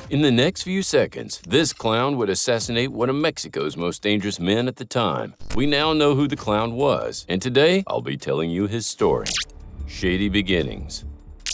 In the next few seconds, this clown would assassinate one of Mexico's most dangerous men at the time. We now know who the clown was, and today I'll be telling you his story. Shady beginnings.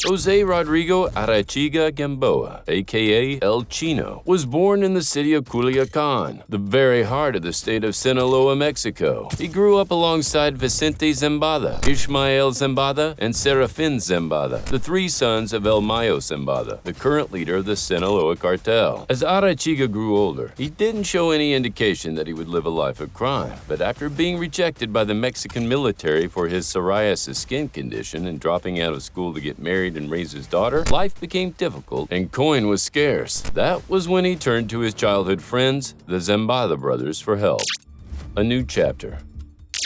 José Rodrigo Aréchiga Gamboa, aka El Chino, was born in the city of Culiacán, the very heart of the state of Sinaloa, Mexico. He grew up alongside Vicente Zambada, Ishmael Zambada, and Serafin Zambada, the three sons of El Mayo Zambada, the current leader of the Sinaloa Cartel. As Aréchiga grew older, he didn't show any indication that he would live a life of crime, but after being rejected by the Mexican military for his psoriasis skin condition and dropping out of school to get married and raise his daughter, life became difficult and coin was scarce. That was when he turned to his childhood friends, the Zambada brothers, for help. A new chapter.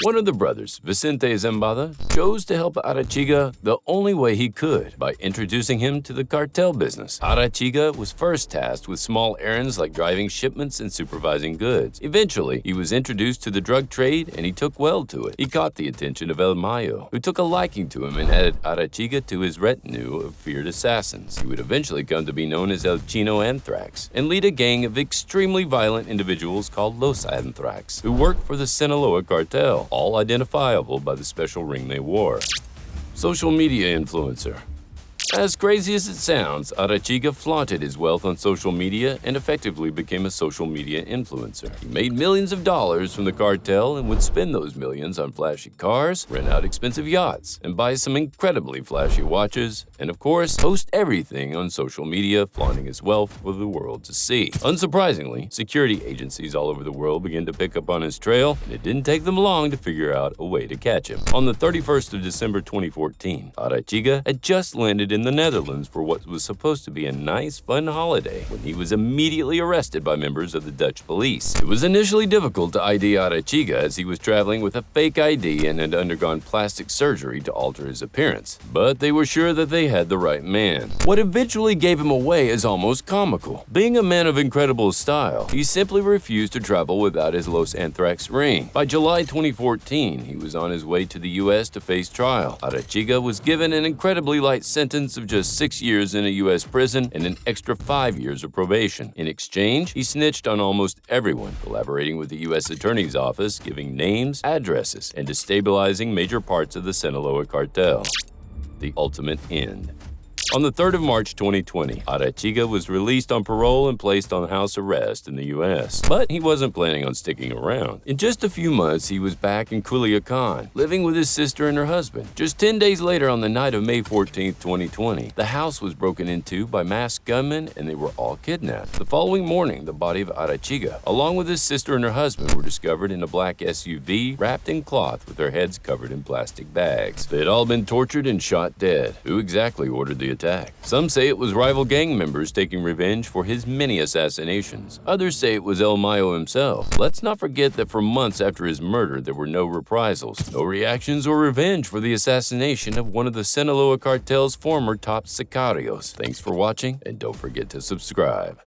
One of the brothers, Vicente Zambada, chose to help Aréchiga the only way he could, by introducing him to the cartel business. Aréchiga was first tasked with small errands like driving shipments and supervising goods. Eventually, he was introduced to the drug trade and he took well to it. He caught the attention of El Mayo, who took a liking to him and added Aréchiga to his retinue of feared assassins. He would eventually come to be known as El Chino Ántrax and lead a gang of extremely violent individuals called Los Ántrax, who worked for the Sinaloa Cartel, all identifiable by the special ring they wore. Social media influencer. As crazy as it sounds, Aréchiga flaunted his wealth on social media and effectively became a social media influencer. He made millions of dollars from the cartel and would spend those millions on flashy cars, rent out expensive yachts, and buy some incredibly flashy watches, and of course, post everything on social media, flaunting his wealth for the world to see. Unsurprisingly, security agencies all over the world began to pick up on his trail, and it didn't take them long to figure out a way to catch him. On the 31st of December 2014, Aréchiga had just landed in the Netherlands for what was supposed to be a nice, fun holiday when he was immediately arrested by members of the Dutch police. It was initially difficult to ID Aréchiga as he was traveling with a fake ID and had undergone plastic surgery to alter his appearance, but they were sure that they had the right man. What eventually gave him away is almost comical. Being a man of incredible style, he simply refused to travel without his Los Ántrax ring. By July 2014, he was on his way to the US to face trial. Aréchiga was given an incredibly light sentence of just 6 years in a U.S. prison and an extra 5 years of probation. In exchange, he snitched on almost everyone, collaborating with the U.S. Attorney's Office, giving names, addresses, and destabilizing major parts of the Sinaloa Cartel. The ultimate end. On the 3rd of March 2020, Aréchiga was released on parole and placed on house arrest in the U.S. But he wasn't planning on sticking around. In just a few months, he was back in Culiacán, living with his sister and her husband. Just 10 days later, on the night of May 14, 2020, the house was broken into by masked gunmen and they were all kidnapped. The following morning, the body of Aréchiga, along with his sister and her husband, were discovered in a black SUV wrapped in cloth with their heads covered in plastic bags. They had all been tortured and shot dead. Who exactly ordered the attack? Some say it was rival gang members taking revenge for his many assassinations. Others say it was El Mayo himself. Let's not forget that for months after his murder, there were no reprisals, no reactions or revenge for the assassination of one of the Sinaloa Cartel's former top sicarios. Thanks for watching, and don't forget to subscribe.